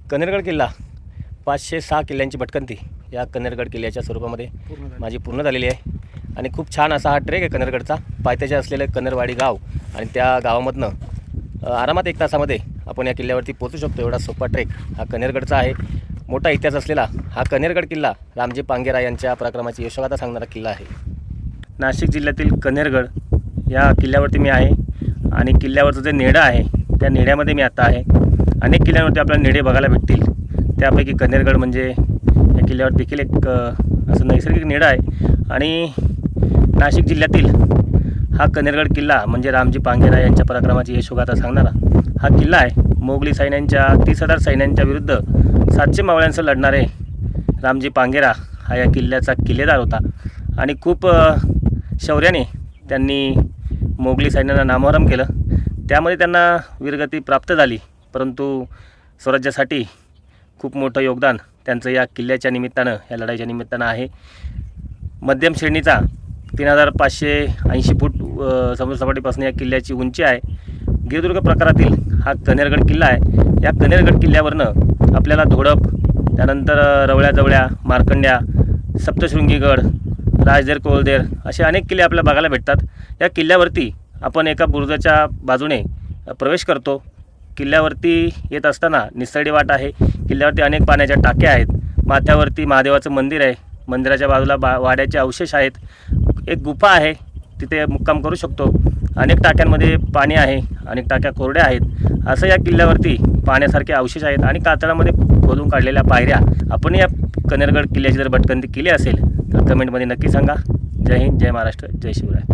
कनेरगड किल्ला 506 किल्ल्यांची भटकंती या कनेरगड किल्ल्याच्या स्वरूपामध्ये माझी पूर्ण झालेली आहे आणि खूप छान असा हा ट्रेक आहे कनेरगडचा. पायथ्याचे असलेलं कनेरवाडी गाव आणि त्या गावामधनं आरामात 1 तासामध्ये आपण या किल्ल्यावरती पोहोचू शकतो. एवढा सोपा ट्रेक हा कनेरगडचा आहे. मोठा इतिहास असलेला हा कनेरगड किल्ला रामजी पांगेरा यांच्या पराक्रमाची यशोगाथा सांगणारा किल्ला आहे. नाशिक जिल्ह्यातील कनेरगड या किल्ल्यावरती मी आहे आणि किल्ल्यावरचं जे नेडं आहे त्या नेड्यामध्ये मी आता आहे. अनेक किल्ल्यांवरती आपल्याला नेडे बघायला भेटतील, त्यापैकी कनेरगड म्हणजे या किल्ल्यावर देखील एक असं नैसर्गिक नेडं आहे. आणि नाशिक जिल्ह्यातील हा कनेरगड किल्ला म्हणजे रामजी पांगेरा यांच्या पराक्रमाची यशोगाथा सांगणारा हा किल्ला आहे. मोगली सैन्यांच्या 30,000 सैन्यांच्या विरुद्ध 700 मावळ्यांसह लढणारे रामजी पांगेरा हा या किल्ल्याचा किल्लेदार होता आणि खूप शौर्याने त्यांनी मोगली सैन्याला नामोहरम केलं. त्यामध्ये त्यांना वीरगती प्राप्त झाली, परंतु स्वराज्यासाठी खूप मोठं योगदान त्यांचं या किल्ल्याच्या निमित्तानं, या लढाईच्या निमित्तानं आहे. मध्यम श्रेणीचा 3,580 फूट समुद्रसपाटीपासून या किल्ल्याची उंची आहे. गिरदुर्ग प्रकारातील हा कनेरगड किल्ला आहे. या कनेरगड किल्ल्यावरनं आपल्याला धोडप, त्यानंतर रवळ्याजवळ्या, मार्कंड्या, सप्तशृंगीगड, राजदेर, कोळदेर असे अनेक किल्ले आपल्याला बघायला भेटतात. या किल्ल्यावरती आपण एका बुरुजाच्या बाजूने प्रवेश करतो. किल्ल्यावरती येत असताना निसरडी वाट आहे. किल्ल्यावरती अनेक पाण्याच्या टाक्या आहेत. माथ्यावरती महादेवाचं मंदिर आहे. मंदिराच्या बाजूला वाड्याचे अवशेष आहेत. एक गुफा आहे, तिथे मुक्काम करू शकतो. अनेक टाक्यांमध्ये पाणी आहे, अनेक टाक्या कोरड्या आहेत. असं या किल्ल्यावरती पाण्यासारखे अवशेष आहेत आणि कातळामध्ये खोदून काढलेल्या पायऱ्या. आपण या कनेरगड किल्ल्याची जर भटकंती केली असेल तर कमेंटमध्ये नक्की सांगा. जय हिंद, जय महाराष्ट्र, जय शिवराय.